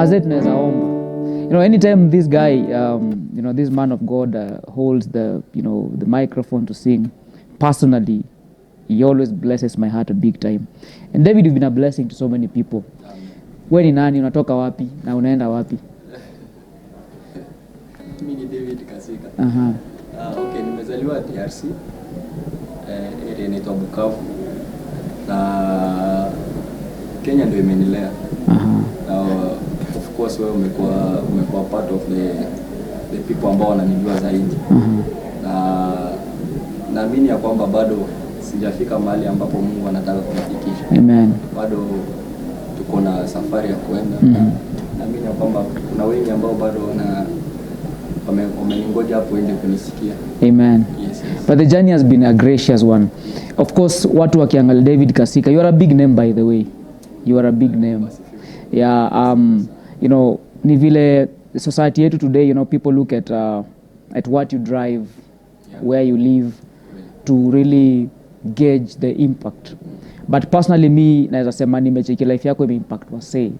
mazet naweza omba. Anytime this guy, this man of God holds the microphone to sing, personally, he always blesses my heart a big time. And David, you've been a blessing to so many people. Wewe ni nani, unatoka wapi na unaenda wapi? Mimi ni David Kasika. Okay, nimezaliwa DRC. Area inaitwa Bukavu. Na Kenya ndio imenilea. Of course wewe umekuwa part of the people ambao wananijua zaidi. Na naamini ya kwamba bado sijafika mahali ambapo Mungu anataka kunifikisha. Amen. Bado tuko na safari ya kuenda. Naamini ya kwamba kuna wengi ambao bado wameningoja hapo ili kunisikia. Amen. Yes. But the journey has been a gracious one. Of course, watu wakiangalia David Kasika, you are a big name, by the way. You are a big name. Yeah, ni vile society yetu today, people look at what you drive, where you live, to really gauge the impact. But personally, me, naweza sema nimecheki life yako impact wase.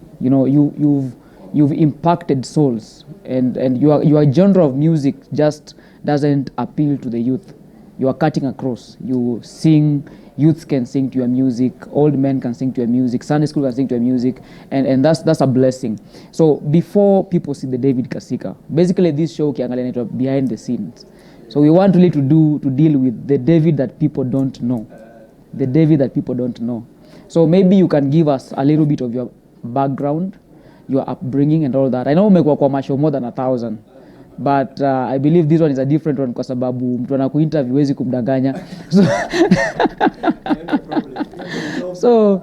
You've impacted souls, and your genre of music just doesn't appeal to the youth. You are cutting across. You sing, youths can sing to your music, old men can sing to your music, Sunday school can sing to your music, and that's a blessing. So before people see the David Kasika, basically this show kiangalia inaitwa behind the scenes. So we want really to deal with the David that people don't know. The David that people don't know. So maybe you can give us a little bit of your background, your upbringing and all that. I know umekuwa kwa mashow more than 1,000. But I believe this one is a different one kwa sababu mtu anakuinterview huwezi kumdanganya. So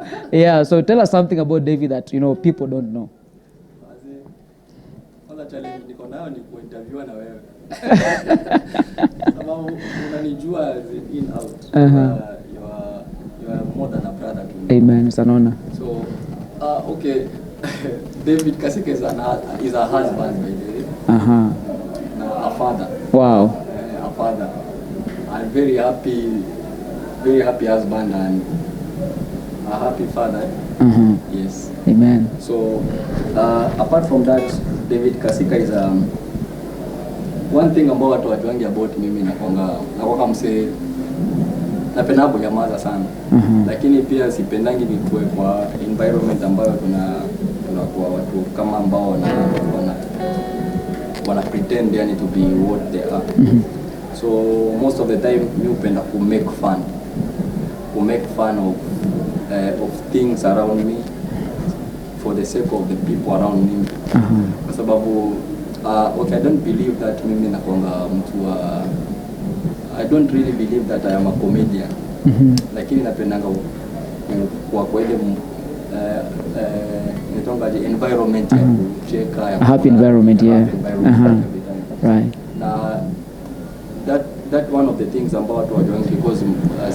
tell us something about David that people don't know. Wala challenge niko nayo ni kuinterview na wewe. Sababu unanijua in out. You are more than a brother to me. Amen. It's an honor. So okay. David Kasika is a husband, by the way. A father. Wow. A father. I'm very happy husband and a happy father. Yes. Amen. So apart from that, David Kasika is one thing ambao watu wajuangi about mimi nakwanga msee napenda kunyamaza sana. Lakini pia sipendangi nikuwe kwa environment ambayo tunakuwa watu kama ambao wana pretend yani to be what they are. So most of the time mi upenda ku make fun of things around me for the sake of the people around me. Kwa sababu I don't believe that mimi nakwanga mtu I don't really believe that I am a comedian. Lakini napendanga kwa ile nitongaje environment ya kucheka ya happy environment, yeah. Right. Na that one of the things ambao watu wajuangi because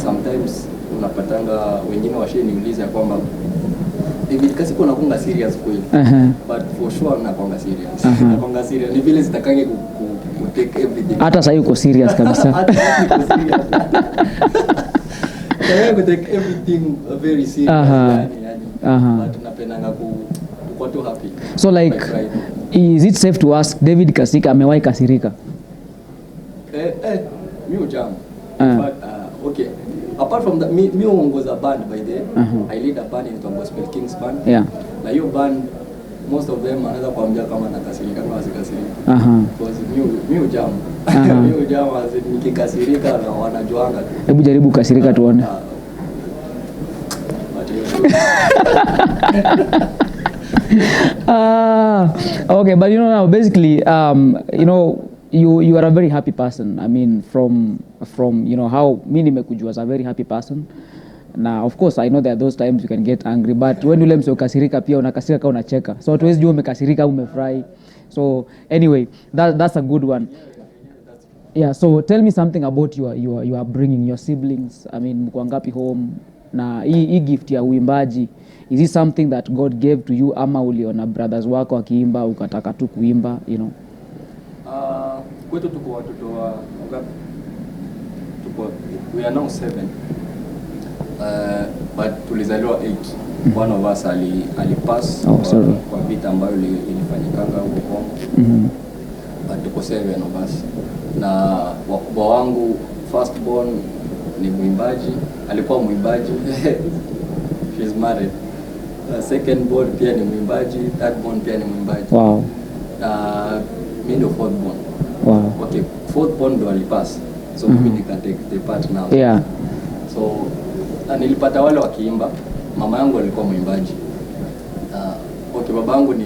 sometimes unapatanga wengine washeniuliza kwamba David Kasika unakuanga serious kweli. But for sure nakuanga serious. Nakuanga serious. Ni vile sitakange ku take everything. Hata sasa uko serious kabisa. Hata uko serious. Sitakange ku take everything very serious. But napendanga kuwa too happy. So like is it safe to ask David Kasika amewahi kasirika? Mi ujam. But okay. Apart from that, me uongoza band by the I lead a band in Gospel Kings band. Yeah. Na hiyo band most of them anaweza kuambia kama nakasirika kama sikasirika. Because mi ujam. Mi ujam nikikasirika na wanajuanga tu. Hebu jaribu kasirika tuone. Okay, but now basically you are a very happy person. I mean from how mimi nimekujua as a very happy person. Now of course I know there are those times you can get angry, but when ule msio kasirika pia unakasirika kama unacheka. So hatuwezi jua umekasirika au umefurahi. So anyway, that's a good one. Yeah, so tell me something about your upbringing, your siblings. I mean mko ngapi home? Na hii gift ya uimbaji, is it something that God gave to you ama uliona brothers wako wakiimba ukataka tu kuimba, Kwetu tuko watoto wa we are now 7. But tulizaliwa 8. one of us alipass kwa vita ambayo ilifanyikanga huko Kongo. But tuko 7 of us. Na wakubwa wangu first born ni mwimbaji, alikuwa mwimbaji. She's married. Second born pia ni mwimbaji, third born pia ni mwimbaji. Wow. Mimi ndo fourth born. Wow. Okay, fourth born ndo alipass. So mimi nika take the part now. Yeah. So nilipata wale wakiimba. Mama yangu alikuwa mwimbaji. Okay, babangu ni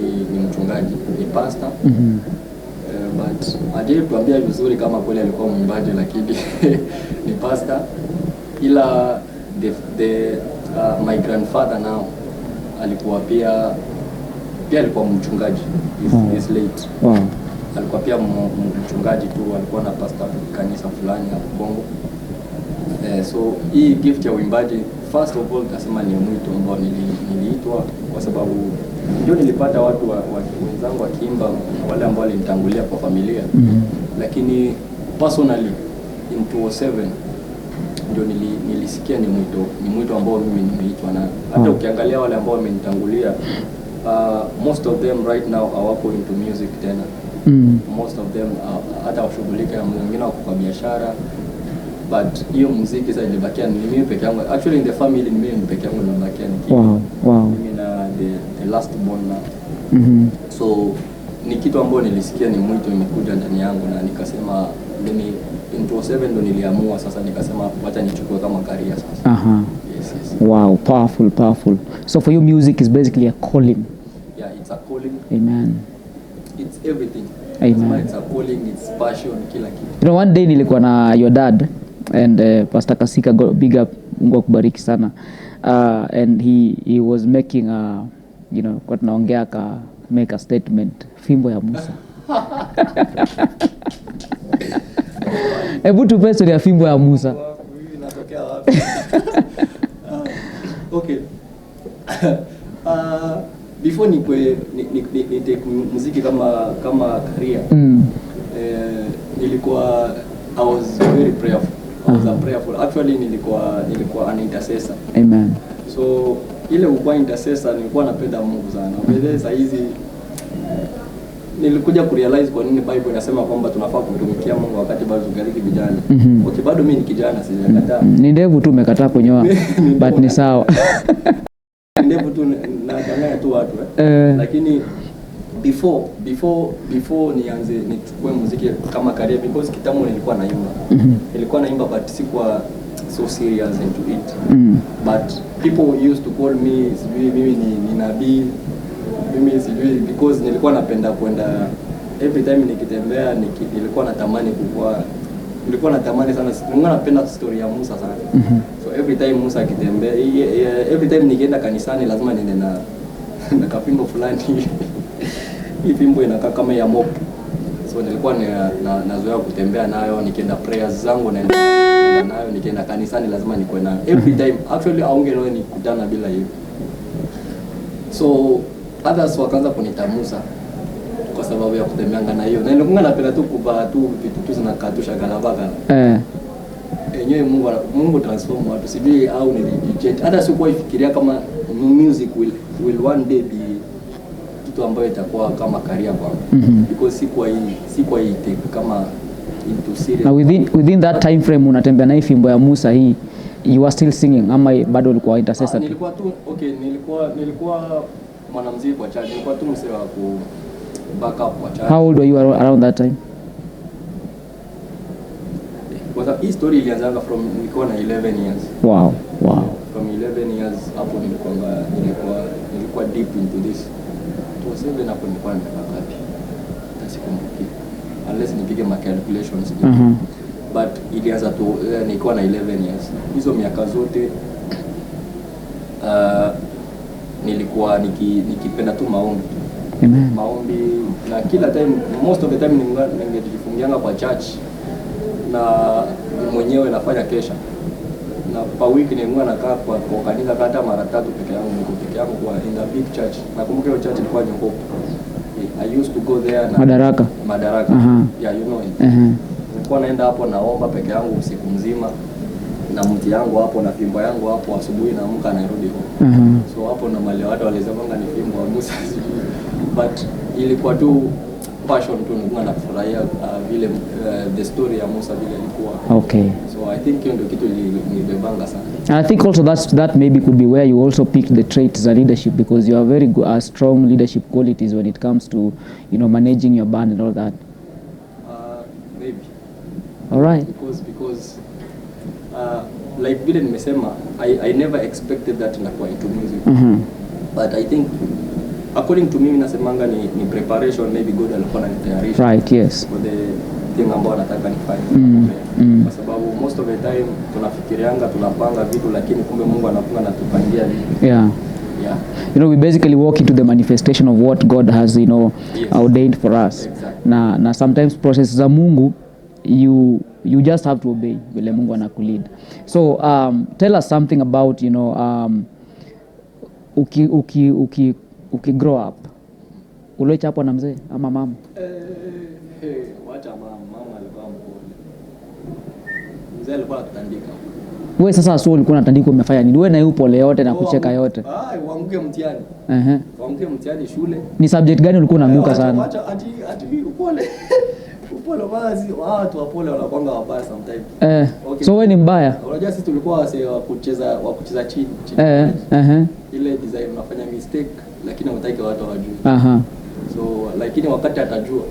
mchungaji, ni pastor. But aje tuambia vizuri kama kweli alikuwa mwimbaji, lakini ni pastor. Ila my grandfather now alikuwa pia alikuwa mchungaji. He's late. Wow. Alikuwa pia mchungaji tu, alikuwa na pastor kanisa fulani hapo Bongo. So hii gift ya uimbaji first of all nasema ni mwito ambao niliitwa kwa sababu ndio nilipata watu wenzangu wakiimba, wale ambao walinitangulia kwa familia. Lakini personally in 2007 ndio nilisikia ni mwito ambao mimi nimeitwa. Na hata ukiangalia wale ambao wamenitangulia, most of them right now hawapo into music tena. Most of them hata washughulika na wengine wako kwa biashara. But hiyo muziki sasa ilibakia ni mimi peke yangu. Actually in the family ni mimi peke yangu nilibakia nikiwa. Wow. Mimi na the last born now. So ni kitu ambacho nilisikia ni mwito imekuja ndani yangu, na nikasema mimi in 2007 ndo niliamua sasa, nikasema wacha nichukue kama career sasa. Yes. Wow, powerful. So for you music is basically a calling. Yeah, it's a calling. Amen. It's everything. Amen. It's a calling, it's passion, kila kitu. You know, one day nilikuwa na your dad and Pastor Kasika, big up, Mungu akubariki sana. And he was making kwa tunaongea make a statement, fimbo ya Musa. Hebu tupe story ya fimbo ya Musa. Inatokea wapi? Okay. Before ni take muziki kama career. Nilikuwa I was very prayerful. I was a prayerful. Actually nilikuwa an intercessor. Amen. So ile ukua intercessor nilikuwa napenda Mungu sana. Mbele saa hizi nilikuja kurealize kwa nini Bible inasema kwamba tunafaa kumtumikia Mungu wakati bado tungaliki vijana. Okay, bado mimi ni kijana, sijakataa. Ni ndevu tu umekataa kunyoa. But ni sawa. Ndevu tu na tu watu lakini before nianze nichukue muziki kama career, because kitambo nilikuwa naimba but sikuwa so serious into it. But people used to call me mimi ni nabii, mimi sijui, because nilikuwa napenda kwenda every time nikitembea nilikuwa natamani nilikuwa natamani sana, nilikuwa napenda story ya Musa sana. So every time Musa akitembea, every time nikienda kanisani lazima niende na kapimbo fulani. Hii pimbo inakaa kama ya mop. So nilikuwa nazoea kutembea nayo, nikienda prayers zangu naenda nayo, nikienda kanisani lazima nikuwe nayo every time. Actually aungeelewa nikutana bila hiyo. So others wakaanza kunitamusa kwa sababu ya kutembeanga na hiyo. Na nilikuwa napenda tu kuvaa tu vitu tu zinakatusha galabaka. Yenyewe Mungu transform watu, sijui au nilichange. Hata sikuwa ifikiria kama music will one day be kitu ambayo itakuwa kama career kwangu. Because sikuwa hii take kama into serious. Na within that time frame unatembea na hii fimbo ya Musa hii, you were still singing ama bado ulikuwa intercessor? Nilikuwa tu nilikuwa mwanamuziki kwa church. Nilikuwa tu msee wa ku back up kwa church. How old were you around that time? Kwa hii story ilianza nilikuwa na 11 years. Wow. From 11 years hapo nilikuwa deep into this. 7 hapo nilikuwa na miaka ngapi? Sikumbuki. Unless nipige my calculations. But ilianza tu nilikuwa na 11 years. Hizo miaka zote nilikuwa nikipenda tu maombi. Amen. Maombi na kila time, most of the time ningejifungianga kwa church na mwenyewe nafanya kesha. Na per week nilikuwa nakaa kwa kanisa hata mara 3 peke yangu kwa in a big church. Nakumbuka hiyo church ilikuwa Nyoko. I used to go there na Madaraka. Yeah, you know it. Nilikuwa naenda hapo naomba peke yangu usiku mzima. na mti yangu hapo na fimbo yangu hapo, asubuhi naamka narudi home. So hapo ndo mali watu walisemanga ni fimbo wa Musa but ilikuwa tu passion tu, nilikuwa nafurahia vile the story ya Musa vile ilikuwa. Okay. So I think hiyo ndio kitu nilibebanga sana. And I think also that maybe could be where you also picked the traits of leadership, because you are very good, strong leadership qualities when it comes to, you know, managing your band and all that. Maybe. All right. Because like vile nimesema, I never expected that inakuwa into music. But I think according to me nasemanga ni preparation, maybe God alikuwa ananitayarisha. Right, yes. For the thing ambayo nataka nifanye. Kwa sababu most of the time tunafikirianga tunapanga vitu, lakini kumbe Mungu anakuwa anatupangia vitu. Yeah. Yeah. You know, we basically walk into the manifestation of what God has, you know, yes, ordained for us. Exactly. Na sometimes process za Mungu you just have to obey vile Mungu anakulead. So tell us something about, you know, uki grow up. Uliacha hapo na mzee ama mama? Wacha mama alikuwa mpole. Mzee alikuwa anatandika. Wewe sasa sio ulikuwa unatandika, umefanya nini? Wewe na hiyo pole yote na kucheka yote. Uanguke mtihani. Uanguke mtihani shule. Ni subject gani ulikuwa unaanguka sana? Wacha ati upole. Upole basi, watu wapole wanakuanga wabaya sometimes. Okay. So wewe ni mbaya? Unajua sisi tulikuwa wase wa kucheza chini. Ile design unafanya mistake lakini hutaki watu wajue. So lakini wakati atajua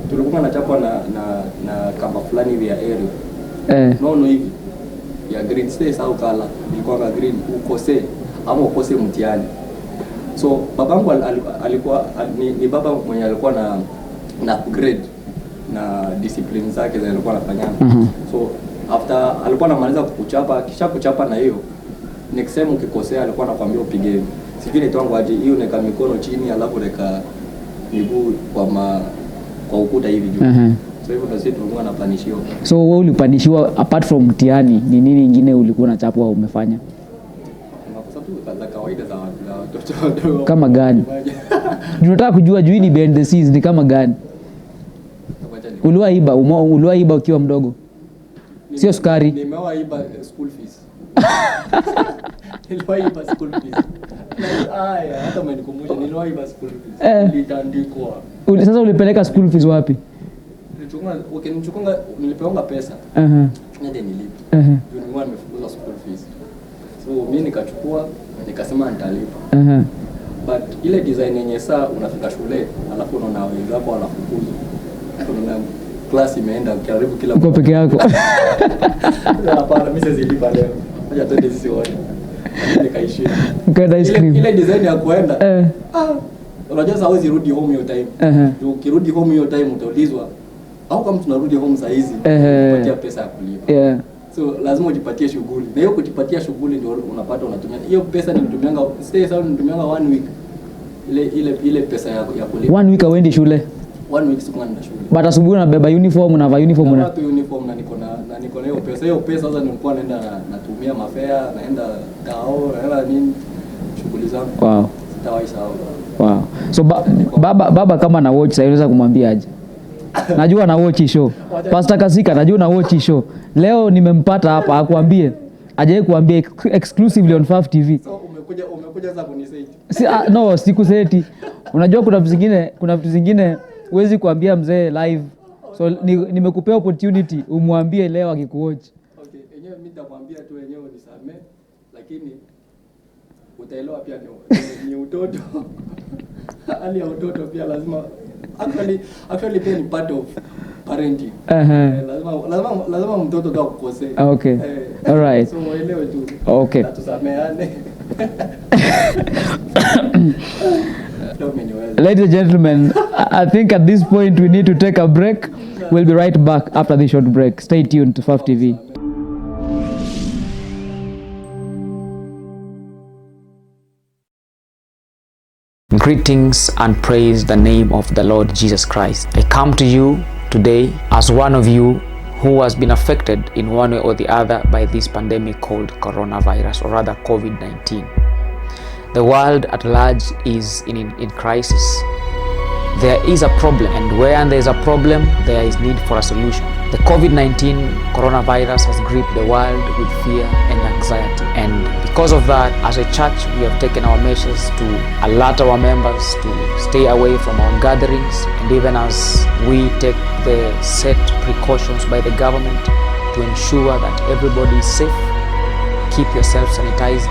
tulikuwa tunachapwa na kamba fulani vya area. No hivi. Ya green stays au kala ilikuwa green, ukose ama ukose mtihani. So babangu alikuwa ni baba mwenye alikuwa na upgrade na discipline zake za alikuwa anafanyana. So after alikuwa anamaliza kukuchapa, kisha kuchapa na hiyo next time ukikosea alikuwa anakuambia upige sivile twangu aje hiyo, neka mikono chini alafu neka miguu kwa ukuta hivi juu. So hivyo ndio sisi tulikuwa tunapanishiwa. So wewe ulipanishiwa apart from mtihani, ni nini nyingine ulikuwa unachapwa au umefanya? Makosa tu za kawaida za watoto. Kama gani? Tunataka kujua juu ni behind the scenes ni kama gani? Uliwaiba ukiwa mdogo? Sio sukari. Nimewaiba school fees. Niliwaiba school fees. Hata umenikumbusha niliwaiba school fees. Nilitandikwa. Sasa ulipeleka school fees wapi? Nilipeonga pesa. Nende nilipe. Nilikuwa nimefukuza school fees. So mimi nikachukua nikasema nitalipa. But ile design yenye saa unafika shule alafu unaona wenzako wanafukuzwa. Unaona class imeenda karibu kila uko peke yako. Hapana, mimi sizilipa leo. Ngoja twende sisi wote. Nikaishi. Ukenda ice cream. Ile design ya kuenda. Unajua sasa hauwezi rudi home hiyo time. Ukirudi home hiyo time utaulizwa au kama tunarudi home saa hizi upatia pesa ya kulipa. So lazima ujipatie shughuli. Na hiyo kujipatia shughuli ndio unapata unatumia. Hiyo pesa nilitumianga stay sawa, nilitumianga 1 week. Ile pesa ya kulipa. 1 week awendi shule. 1 week sikuwa naenda shule. But asubuhi unabeba uniform, unavaa uniform na uniform na niko na hiyo pesa. Hiyo pesa sasa nilikuwa naenda natumia mafare, naenda tao, naenda nini shughuli zangu. Wow. Sitawahi sawa. Wow. So baba kama na watch sasa unaweza kumwambia aje? Najua na watch show. Pastor Kasika najua na watch show. Leo nimempata hapa akwambie. Aje kuambia exclusively on Faf TV. So umekuja sasa kuniseti. No, sikuseti. Unajua kuna vitu zingine huwezi kuambia mzee live. So nimekupea opportunity umwambie leo akikuwatch. Okay, yenyewe mimi nitakwambia tu wenyewe unisamee, lakini utaelewa pia ni utoto. Hali ya utoto pia lazima actually pia ni part of parenting. Lazima mtoto tu akukosee. Okay. All right. So uelewe tu. Okay. Tusameane. Ladies and gentlemen, I think at this point we need to take a break. We'll be right back after this short break. Stay tuned to Faf TV. Greetings and praise the name of the Lord Jesus Christ. I come to you today as one of you who has been affected in one way or the other by this pandemic called coronavirus, or rather COVID-19. The world at large is in crisis. There is a problem, and where there is a problem, there is need for a solution. The COVID-19 coronavirus has gripped the world with fear and anxiety. And because of that, as a church, we have taken our measures to alert our members to stay away from our gatherings. And even as we take the set precautions by the government to ensure that everybody is safe, keep yourself sanitized,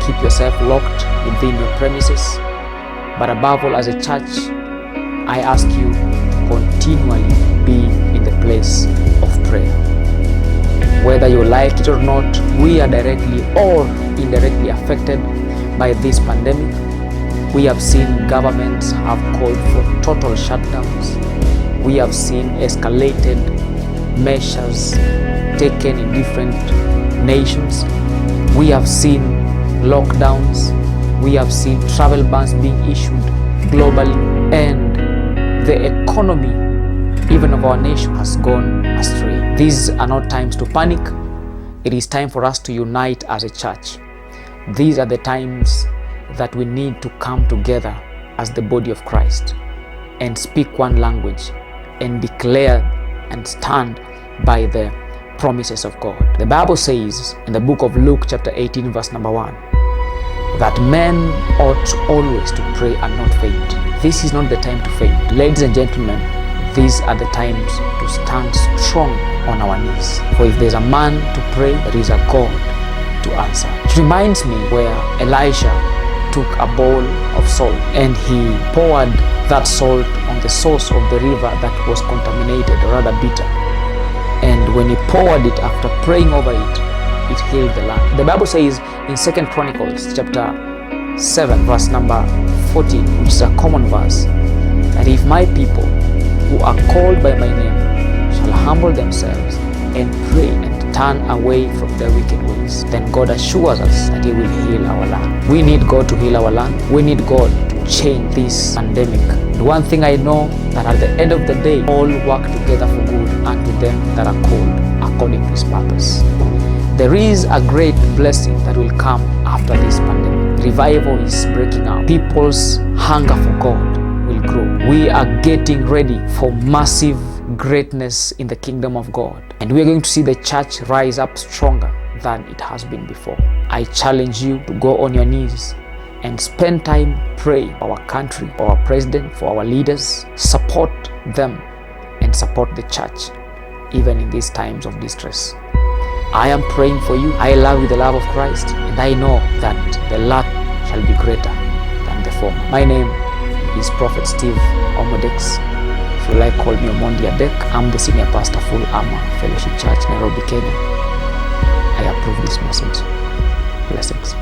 keep yourself locked within your premises. But above all, as a church, I ask you continually be in the place of prayer. Whether you like it or not, we are directly or indirectly affected by this pandemic. We have seen governments have called for total shutdowns. We have seen escalated measures taken in different nations. We have seen lockdowns. We have seen travel bans being issued globally, and the economy, even of our nation, has gone astray. These are not times to panic. It is time for us to unite as a church. These are the times that we need to come together as the body of Christ and speak one language and declare and stand by the promises of God. The Bible says in the book of Luke chapter 18 verse number 1 that men ought always to pray and not faint. This is not the time to faint. Ladies and gentlemen, these are the times to stand strong on our knees. For if there's a man to pray, there is a God to answer. It reminds me where Elisha took a bowl of salt and he poured that salt on the source of the river that was contaminated, or rather bitter. And when he poured it, after praying over it, it healed the land. The Bible says in 2 Chronicles chapter 7 verse number 14, which is a common verse, that if my people who are called by my name shall humble themselves and pray and turn away from their wicked ways, then God assures us that He will heal our land. We need God to heal our land. We need God to change this pandemic. And one thing I know, that at the end of the day, all work together for good unto them that are called according to His purpose. There is a great blessing that will come after this pandemic. Revival is breaking out. People's hunger for God will grow. We are getting ready for massive greatness in the kingdom of God. And we are going to see the church rise up stronger than it has been before. I challenge you to go on your knees and spend time praying for our country, for our president, for our leaders. Support them and support the church, even in these times of distress. I am praying for you. I love you the love of Christ, and I know that the latter shall be greater than the former. My name is Prophet Steve Omodex. If you like, call me Omondi Adek. I'm the senior pastor, Full Armor Fellowship Church, Nairobi, Kenya. I approve this message. Blessings.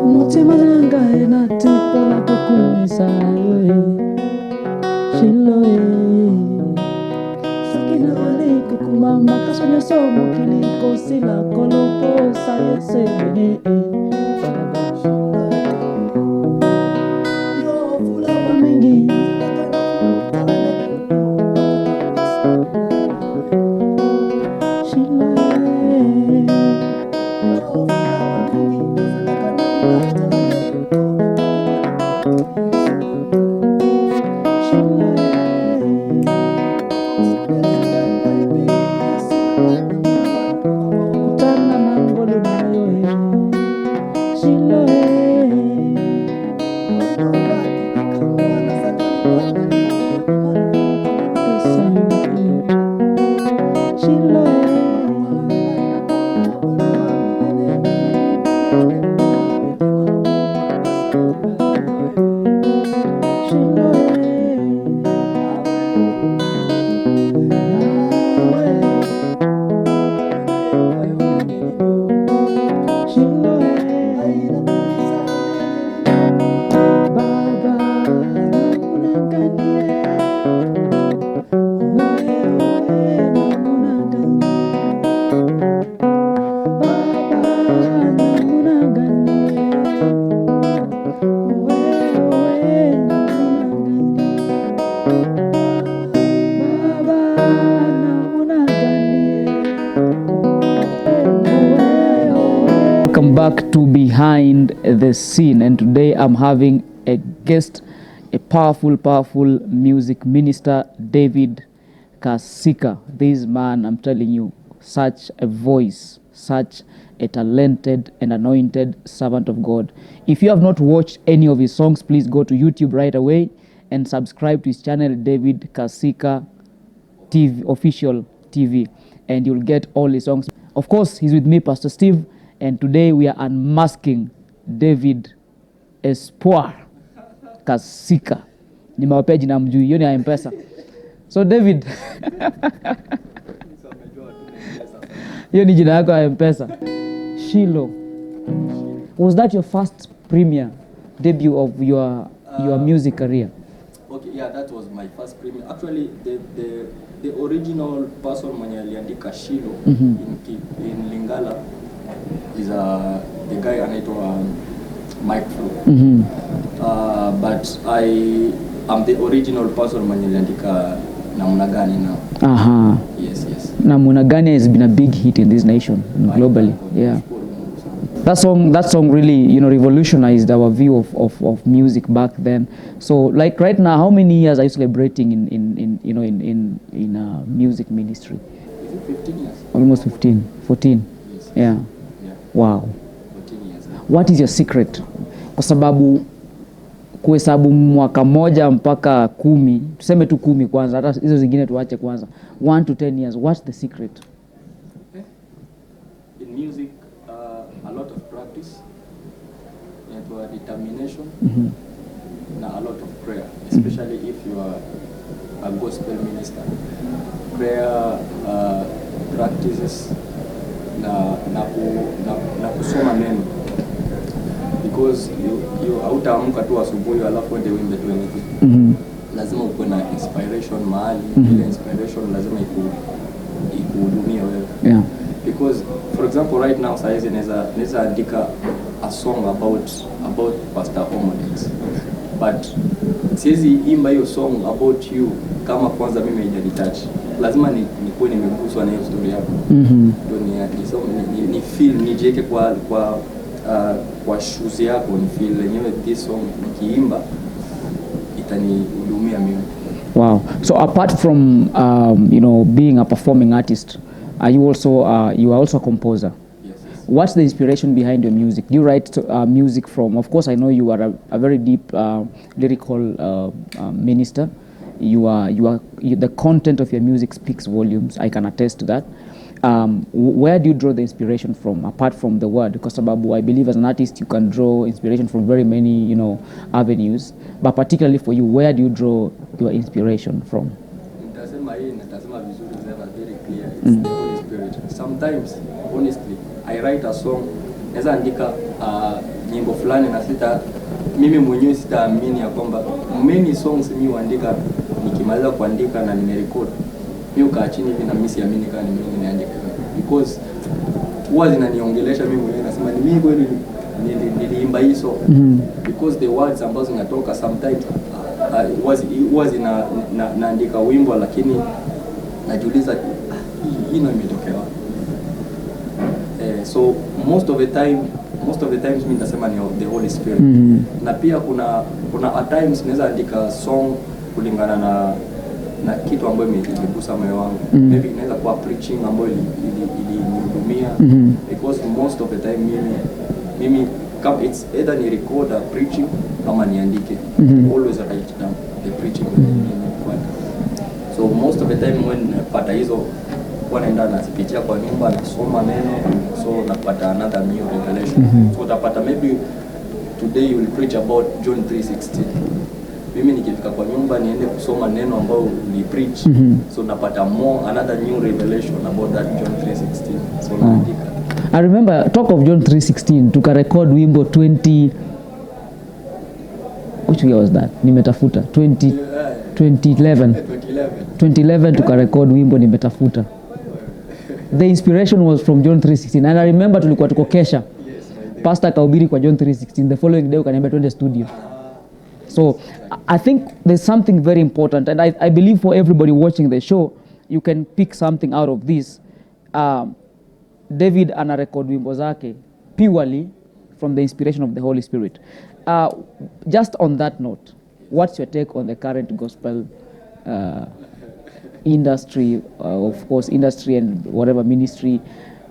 Mutima nanga ena tipo la tukumisa Shiloh Sokina wale kukumama Kasonya somo kiliko sila Kolopo saya sebene Yo fula wa mengi Kutana na ngolo na yoe welcome back to Behind the Scene, and today I'm having a guest, a powerful music minister, David Kasika. This man, I'm telling you, such a voice, such a talented and anointed servant of God. If you have not watched any of his songs, please go to YouTube right away and subscribe to his channel, David Kasika TV, official TV, and you'll get all his songs. Of course, he's with me, Pastor Steve, and today we are unmasking David Espoir Kasika. Nimewapea jina mjui, hiyo ni ya M-Pesa. So David, hiyo ni jina yako ya M-Pesa. Shiloh. Was that your first premiere debut of your music career? Okay, yeah, that was my first premiere. Actually, the original person mwenye aliandika Shiloh in Lingala is the guy anaitwa Mike Flo. But I'm the original person mwenye aliandika Namna Gani now. Aha. Yes. Namna Gani has been a big hit in this nation globally. Yeah. That song really, revolutionized our view of music back then. So, like right now, how many years are you celebrating in music ministry? Is it 15 years? Almost 14. Yes. Yeah. Wow. 14 years. What is your secret? Kwa sababu kuhesabu mwaka moja mpaka 10, tuseme tu 10 kwanza, hata hizo zingine tuache kwanza. 1 to 10 years, what's the secret? In music, a lot of practice, and determination, and a lot of prayer, especially if you are a gospel minister. Prayer practices na kusoma neno, because you hautaamka tu asubuhi alafu ende wimbe tu wenyewe. Lazima uwe na inspiration mahali, ile inspiration lazima ikuhudumie wewe. Yeah. Because for example right now saizi naweza andika a song about Pastor Omodex, but siwezi imba hiyo song about you kama kwanza mimi haijanitouch. Lazima nikuwe nimeguswa na hiyo story yako. Ndio ni feel nijiweke kwa shoes yako, ni feel yenyewe this song nikiimba itanihudumia mimi. Wow. So apart from being a performing artist, you are also a composer. Yes. What's the inspiration behind your music? Do you write music from? Of course, I know you are a very deep lyrical minister. The content of your music speaks volumes. I can attest to that. Where do you draw the inspiration from, apart from the word? Because I believe as an artist you can draw inspiration from very many avenues. But particularly for you, where do you draw your inspiration from? Nitasema vizuri sana, very clear. It's the Holy Spirit. Sometimes, honestly, I write a song, naweza andika nyimbo fulani na mimi mwenyewe sitaamini ya kwamba many songs mimi huandika, nikimaliza kuandika na nimerecord, mimi ukaa chini hivi na mimi siamini kama mimi nimeandika, because huwa zinaniongelesha mimi mwenyewe, nasema ni mimi kweli niliimba hii song. Because the words ambazo zinatoka sometimes huwa naandika wimbo lakini najiuliza hii imetokea wapi. So most of the times mimi nasema ni the Holy Spirit. Na pia kuna at times naweza andika song kulingana na kitu ambayo imegusa moyo wangu. Maybe inaweza kuwa preaching ambayo ilinihudumia, because most of the time mimi kama it's either ni record a preaching ama niandike. Always write down the preaching. So most of the time when napata hizo naenda nazipitia kwa nyumba, nasoma neno, so napata another new revelation. So utapata maybe today you will preach about John 3:16. Mimi nikifika kwa nyumba niende kusoma neno ambao ni preach, so napata another new revelation about that John 3:16. So naandika. I remember, talk of John 3:16, tukarecord wimbo 20, which year was that? Nimetafuta 2011 tukarecord wimbo Nimetafuta. The inspiration was from John 3:16, and I remember tulikuwa tuko kesha. Pastor kahubiri kwa John 3:16, the following day ukaniambia twende studio. So I think there's something very important, and I believe for everybody watching the show you can pick something out of this. David ana record wimbo zake purely from the inspiration of the Holy Spirit. Just on that note, what's your take on the current gospel industry, of course, industry and whatever ministry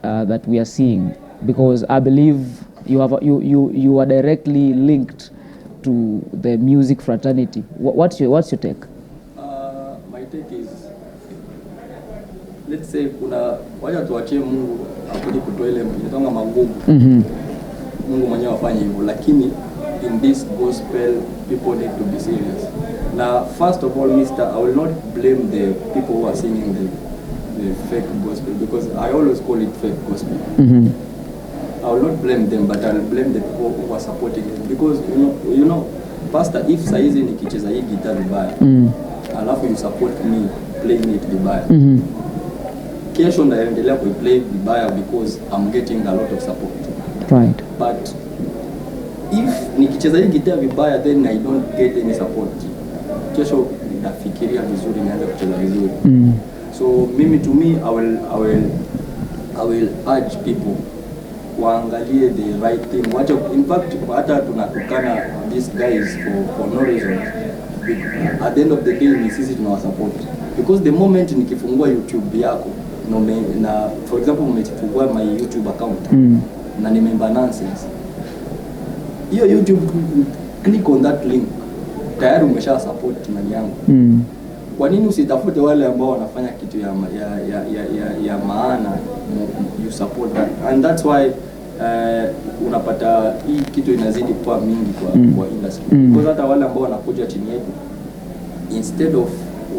that we are seeing? Because I believe you are directly linked to the music fraternity. What's your take? My take is, let's say kuna wacha tuachie Mungu akuje kutoa ile inatonga magumu. Mungu mwenyewe afanye hivyo, lakini in this gospel people need to be serious. Now, first of all, Mister, I will not blame the people who are singing the fake gospel, because I always call it fake gospel. I will not blame them, but I will blame the people who are supporting it, because you know, Pastor, if saizi nikicheza hii guitar vibaya, alafu you support me playing it vibaya, kesho ndaendelea kuiplay vibaya because I'm getting a lot of support. Right. But if nikicheza hii guitar vibaya then I don't get any support, kesho nafikiria vizuri, nianze kucheza vizuri. So mimi, to me, I will urge people waangalie the right thing. In fact, hata tunatukana these guys for no reason. At the end of the day, ni sisi tunawasupport, because the moment nikifungua YouTube yako na for example umefungua my YouTube account na nimemba nonsense, hiyo YouTube, click on that link, tayari umesha support nani yangu. Kwa nini usitafute wale ambao wanafanya kitu ya maana, you support that? And that's why unapata hii kitu inazidi kwa mingi kwa industry. Because hata wale ambao wanakuja chini yetu, instead of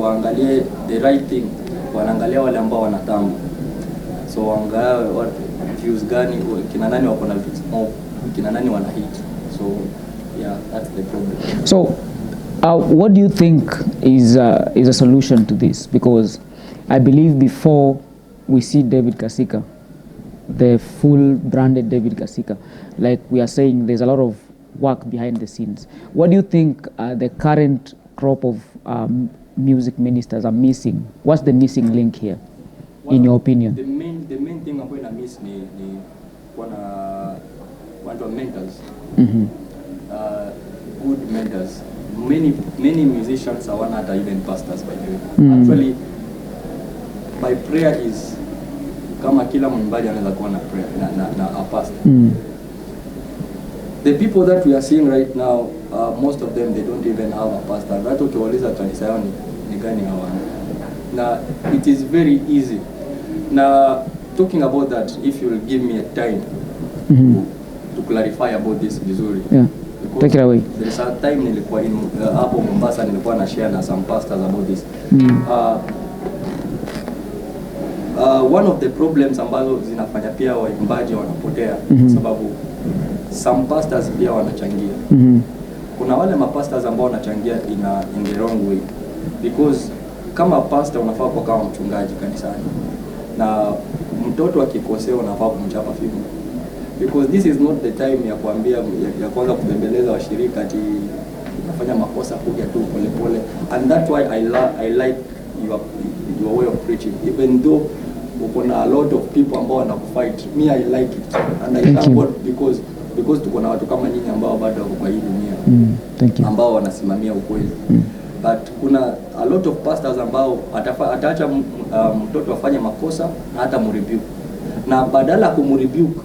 waangalie the right thing, wanaangalia wale ambao wanatamba. So waangalie what views gani, kina nani wako na views more, kina nani wana hit. So yeah, that's the problem. So what do you think is a solution to this? Because I believe before we see David Kasika, the full branded David Kasika, like we are saying, there's a lot of work behind the scenes. What do you think the current crop of music ministers are missing? What's the missing link here, in your opinion? The main thing ambayo ina miss ni watu mentors. Good mentors. Many musicians are one hata even pastors, by the way. Actually, my prayer is kama kila mwimbaji anaweza kuwa na prayer na a pastor. The people that we are seeing right now, most of them, they don't even have a pastor. Hata ukiwauliza kanisa yao ni gani hawana. Na it is very easy. Na talking about that, if you will give me a time to clarify about this vizuri. Yeah. Take it away. There is a time nilikuwa hapo Mombasa, nilikuwa na share na some pastors about this. One of the problems ambazo zinafanya pia waimbaji wanapotea, sababu some pastors pia wanachangia. Kuna wale mapastors ambao wanachangia in the wrong way, because kama pastor unafaa kuwa kama mchungaji kanisani, na mtoto akikosea unafaa kumchapa fimbo, because this is not the time ya kuambia ya kwanza kubembeleza washirika ati unafanya makosa, kuja tu pole pole. And that's why I like your way of preaching, even though uko na a lot of people ambao wanakufight. Me, I like it, and I thank God because tuko na watu kama nyinyi ambao bado wako kwa hii dunia, ambao wanasimamia ukweli. But kuna a lot of pastors ambao ataacha mtoto afanye makosa na hata mrebuke, na badala ya kumrebuke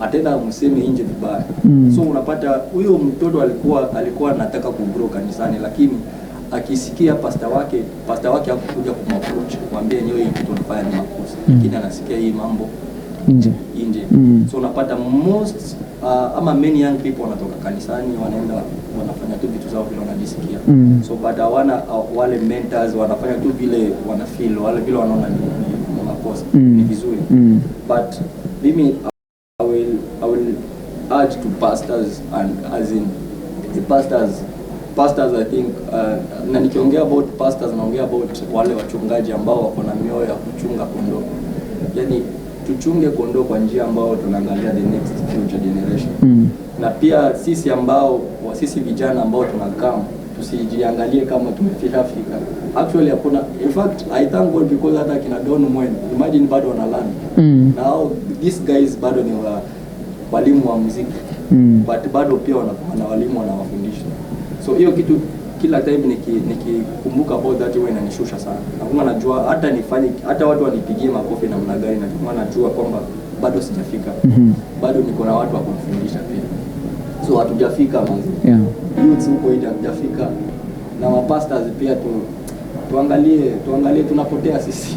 atenda mseme nje vibaya. So unapata huyo mtoto alikuwa anataka kugrow kanisani, lakini akisikia pastor wake hakukuja kumapproach kumwambia yenyewe hii kitu unafanya ni makosa, lakini anasikia hii mambo nje. So unapata most ama many young people wanatoka kanisani, wanaenda wanafanya tu vitu zao vile wanajisikia. So but wale mentors wanafanya tu vile wanafeel, wale vile wanaona ni makosa, ni vizuri. But mimi I will urge to pastors, and as in the pastors I think na nikiongea about pastors naongea about wale wachungaji ambao wako na mioyo ya kuchunga kondoo. Yani tuchunge kondoo kwa njia ambao tunaangalia the next future generation. Na pia sisi vijana ambao tunakaa, tusijiangalie kama tumefika. Actually hakuna, in fact I thank God because hata kina Don Mwen, imagine bado wanalani. Now these guys bado walimu wa muziki but bado pia wana walimu wanawafundisha. So hiyo kitu kila time nikikumbuka about that huwa inanishusha sana. Na najua hata nifanye hata watu wanipigie makofi namna gani, na najua kwamba bado sijafika. Bado niko na watu wa kunifundisha pia. So hatujafika manzi. Yeah. Youth huko nje hatujafika. Na mapastors pia tuangalie tunapotea sisi.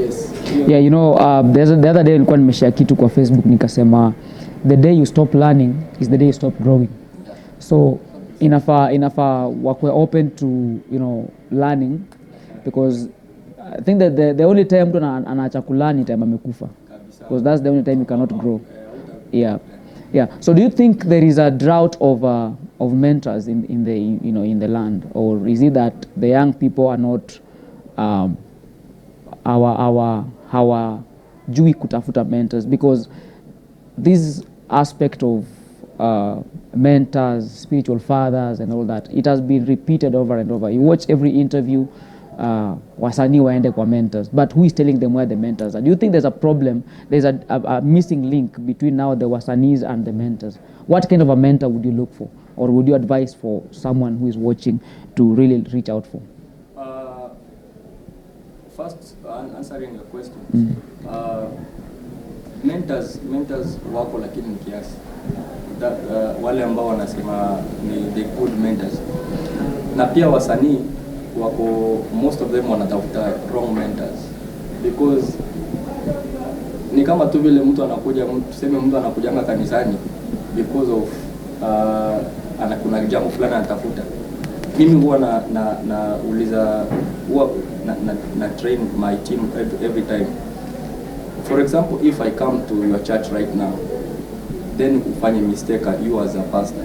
Yes. Yeah, you know, the other day nilikuwa nimeshare kitu kwa Facebook nikasema the day you stop learning is the day you stop growing. So inafaa wakwe open to, you know, learning, because I think that the only time mtu anaacha kulani time amekufa, because that's the only time you cannot grow. Yeah. So do you think there is a drought of mentors in the, you know, in the land, or is it that the young people are not hawajui kutafuta mentors? Because this aspect of mentors, spiritual fathers and all that, it has been repeated over and over. You watch every interview, wasanii waende kwa mentors, but who is telling them where the mentors are? Do you think there's a problem, there's a missing link between now the wasanis and the mentors? What kind of a mentor would you look for, or would you advise for someone who is watching to really reach out for? First, answering your question, mentors wako lakini ni kiasi. Wale ambao wanasema ni the good mentors, na pia wasanii wako, most of them wanatafuta wrong mentors, because ni kama tu vile mtu anakuja, tuseme mtu anakujanga kanisani because of kuna jambo fulani anatafuta. Mimi huwa nauliza, huwa na train my team every time. For example, if I come to your church right now, then ufanye mistake you as a pastor.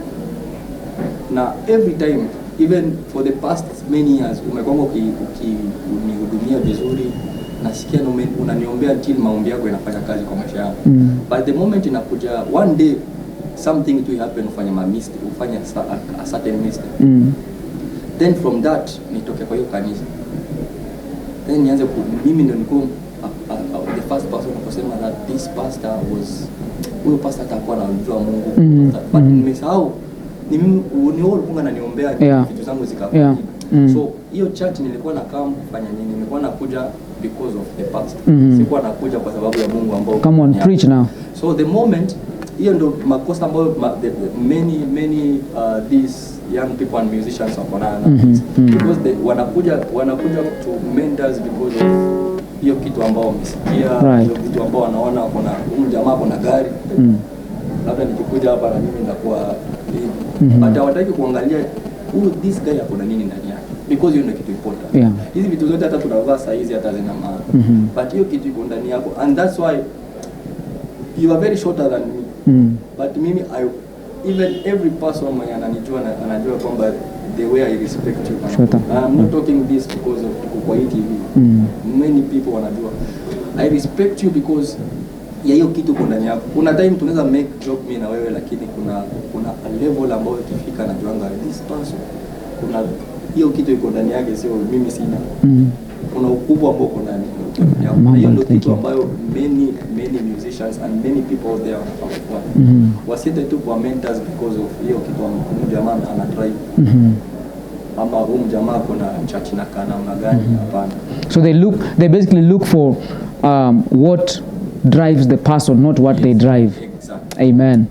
Now every time, even for the past many years, umegonga ukinihudumia vizuri, nasikia unaniombea until maombi yako yanafanya kazi kwa maisha yangu. But the moment inakuja one day something to happen, ufanye mistake, ufanye a certain mistake. Then from that nitoke kwa hiyo kanisa. Then nianze mimi ndio niko the first person kusema that this pastor was, huyo pastor atakuwa anajua Mungu. But nimesahau ni mimi ulikuwa unaniombea vitu zangu zikafanyika. So hiyo church nilikuwa nakaa kufanya nini? Nilikuwa nakuja because of the pastor. Sikuwa nakuja kwa sababu ya Mungu ambao. Come on, preach now. So the moment hiyo ndo makosa ambayo many these young people and musicians wako nayo, because they wanakuja to mentors because of hiyo kitu ambao wamesikia, hiyo kitu ambao wanaona kuna jamaa kuna gari, labda nikikuja hapa na mimi nitakuwa hivi. But hawataki kuangalia who this guy ako na nini ndani yake, because hiyo ndio kitu important. Hizi vitu zote hata tunavaa saa hizi hata zina maana, but hiyo kitu iko ndani yako, and that's why you are very shorter than me. But mimi even every person mwenye anajua kwamba the way I respect you. I'm not talking this because of kwa hii TV. Many people wanajua I respect you because ya hiyo kitu kwa ndani yako. Kuna time tunaweza make joke mimi na wewe, lakini kuna a level ambayo ikifika najuanga this person, kuna hiyo kitu iko ndani yake, sio mimi sina. Kuna ukubwa ambao uko ndani. Hiyo ndio kitu ambayo many musicians and many people there wanafahamu. Wasiende tu kwa mentors because of hiyo kitu ambacho jamaa ana drive. Ama jamaa kuna church na kana namna gani, hapana. So they basically look for what drives the person, not what they drive. Exactly. Amen.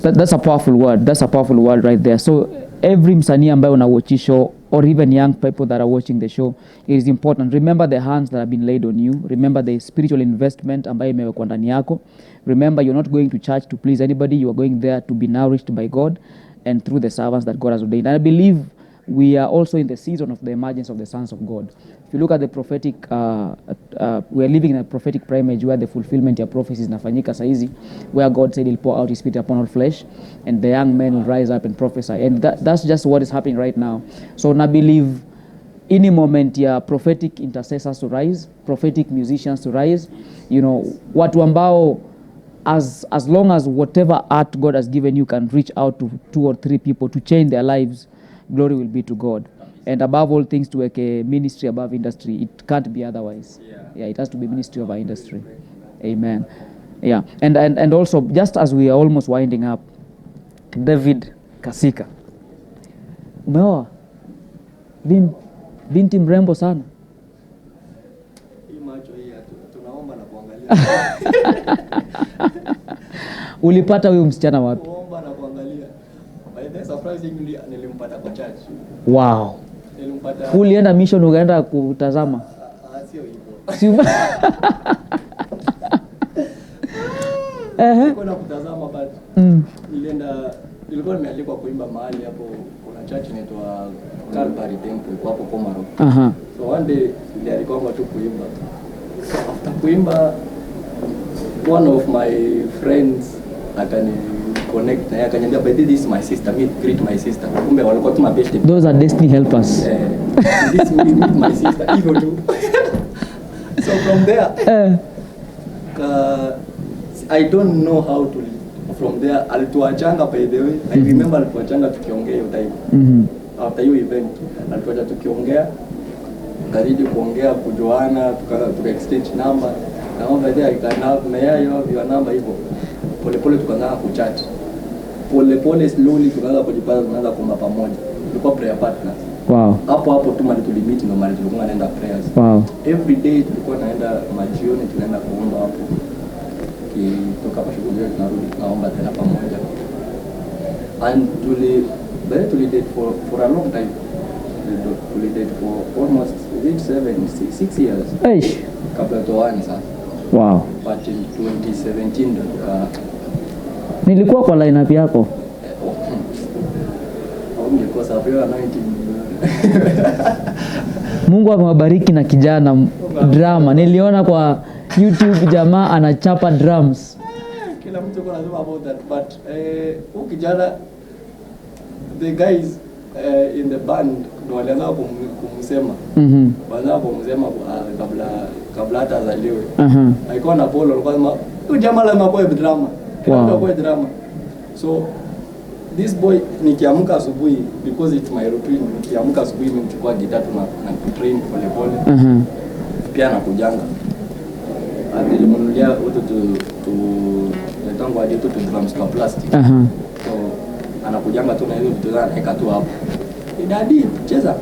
That's a powerful word. That's a powerful word right there. So every msanii ambaye unawatch show, or even young people that are watching the show, it is important. Remember the hands that have been laid on you. Remember the spiritual investment ambayo imewekwa ndani yako. Remember, you're not going to church to please anybody. You are going there to be nourished by God and through the servants that God has ordained. And I believe we are also in the season of the emergence of the sons of God. If you look at the prophetic, we are living in a prophetic primage where the fulfillment of prophecies nafanyika saizi, where God said he'll pour out his spirit upon all flesh, and the young men will rise up and prophesy. And that's just what is happening right now. So I believe any moment prophetic intercessors to rise, prophetic musicians to rise, you know, watu ambao as long as whatever art God has given you can reach out to 2 or 3 people to change their lives, glory will be to God. And above all things, to work a ministry above industry. It can't be otherwise. Yeah, it has to be ministry of our industry. Amen. Yeah, and also just as we are almost winding up, David Kasika, umeoa binti mrembo sana. Hii macho hii tunaomba na kuangalia. Ulipata huyu msichana wapi? Tunaomba na kuangalia. By the surprisingly nilimpata kwa church. Wow. Nilimpata. Ulienda mission ukaenda kutazama? Sio hivyo. Nilikuwa kutazama but nilikuwa nimealikwa kuimba mahali hapo, kuna church inaitwa Calvary Temple hapo Komaro. So one day nilialikwa tu kuimba. After kuimba, one of my friends akani connect na akaniambia, by this is my sister, greet my sister. Kumbe walikuwa tu mabeshte. Those are destiny helpers. This meet my sister hivyo tu. So from there I don't know how to from there alituachanga. By the way, I remember alituachanga tukiongea hiyo time. After hiyo event alituacha tukiongea, karibu kuongea kujoana, tuka exchange number na by there I can have your number hivyo. Pole tukaanza kuchat. Pole slowly tukaanza kujipata, tunaanza kuomba pamoja. Tulikuwa prayer partners. Wow. Hapo tu mali tulimit ndo mali tulikuwa naenda prayers. Wow. Every day tulikuwa naenda majioni, tunaenda kuomba hapo. Kitoka kwa shughuli yetu tunarudi tunaomba tena pamoja. And tuli date for a long time. Tuli date for almost 6 years. Eish. Kabla tuoane sasa. Wow. But in 2017 ndo nilikuwa kwa lineup yako. Nilikuwa sapewa 19. Mungu amewabariki na kijana drama. Niliona kwa YouTube jamaa anachapa drums. Kila mtu kwa anasema about that, but kijana, the guys in the band ndo walianza kumsema. Walianza kumsema kabla hata azaliwe. Alikuwa na Paul, alikuwa anasema huyu jamaa lazima awe drama. Kwa drama. So this boy nikiamka asubuhi, because it's my routine, nikiamka asubuhi mimi nachukua gitaa na train pole. Pia nakujanga. Nilimnunulia netangu hadi tu drums kwa plastic. So anakujanga tu na hizo vitu zake eka tu hapo. Daddy cheza.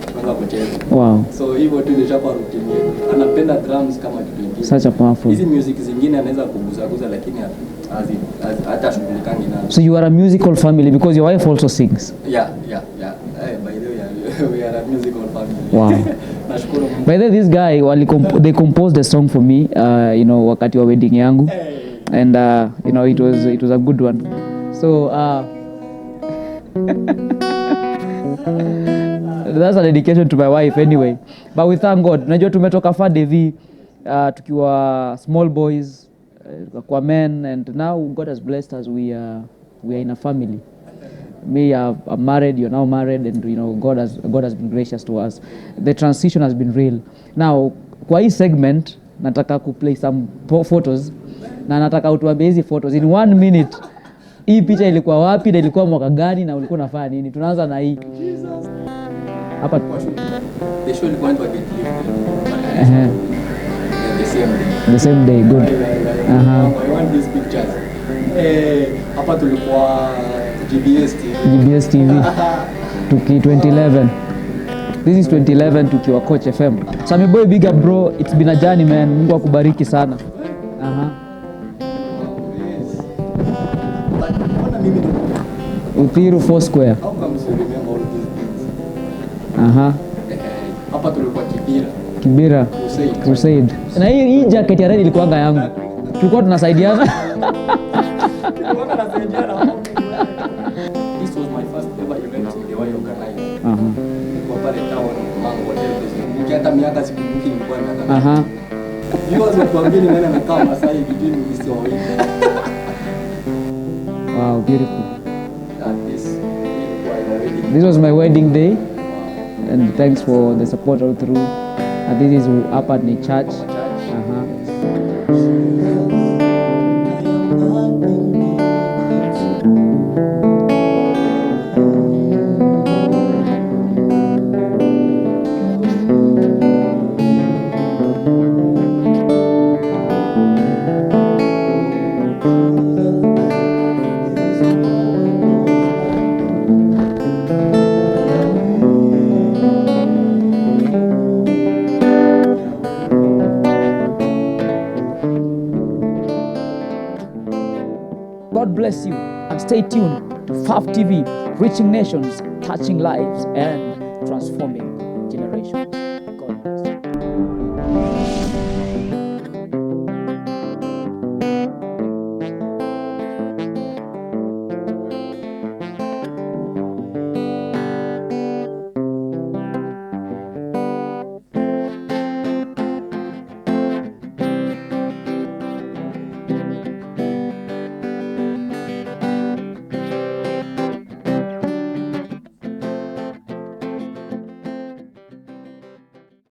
Tunaanza kucheza. Wow. So hivyo tu ndio chapa routine yetu. Anapenda drums kama kitu kingine. Such a powerful. Hizi music zingine anaweza kuguza lakini hata shughulikangi nazo. So you are a musical family because your wife also sings. Yeah. By the way, we are a musical family. Wow. Nashukuru Mungu. By the way, this guy they composed a song for me, wakati wa wedding yangu. And it was a good one. So that's a dedication to my wife anyway. But we thank God. Unajua tumetoka far Devi tukiwa small boys kwa men, and now God has blessed us. We are in a family. Me, I'm married, you're now married, and God has been gracious to us. The transition has been real. Now, kwa hii segment nataka play some photos na nataka utuambie hizi photos in 1 minute. Hii picha ilikuwa wapi na ilikuwa mwaka gani na ulikuwa unafanya nini? Tunaanza na hii. Hapa the show ilikuwa inaitwa Get the same day. Good. I want these pictures. Hapa tulikuwa GBS TV. Tuki 2011. This is 2011 tukiwa Coach FM. Sami boy, big up bro. It's been a journey man. Mungu akubariki sana. Uthiru Foursquare. How come you remember all these things? Hapa tulikuwa Kibira. Crusade. Na hii jacket ya red ilikuwa yangu. Tulikuwa tunasaidiana. This was my first ever event niliwahi organize. Kwa pale town Mango Hotel. Nikiata miaka sikumbuki nilikuwa miaka. Viewers watuambie ni nani anakaa Masai between these wawili. Wow, beautiful. This was my wedding day, and thanks for the support all through. This is up at the church. God bless you, and stay tuned to FAF TV, reaching nations, touching lives, and transforming generations.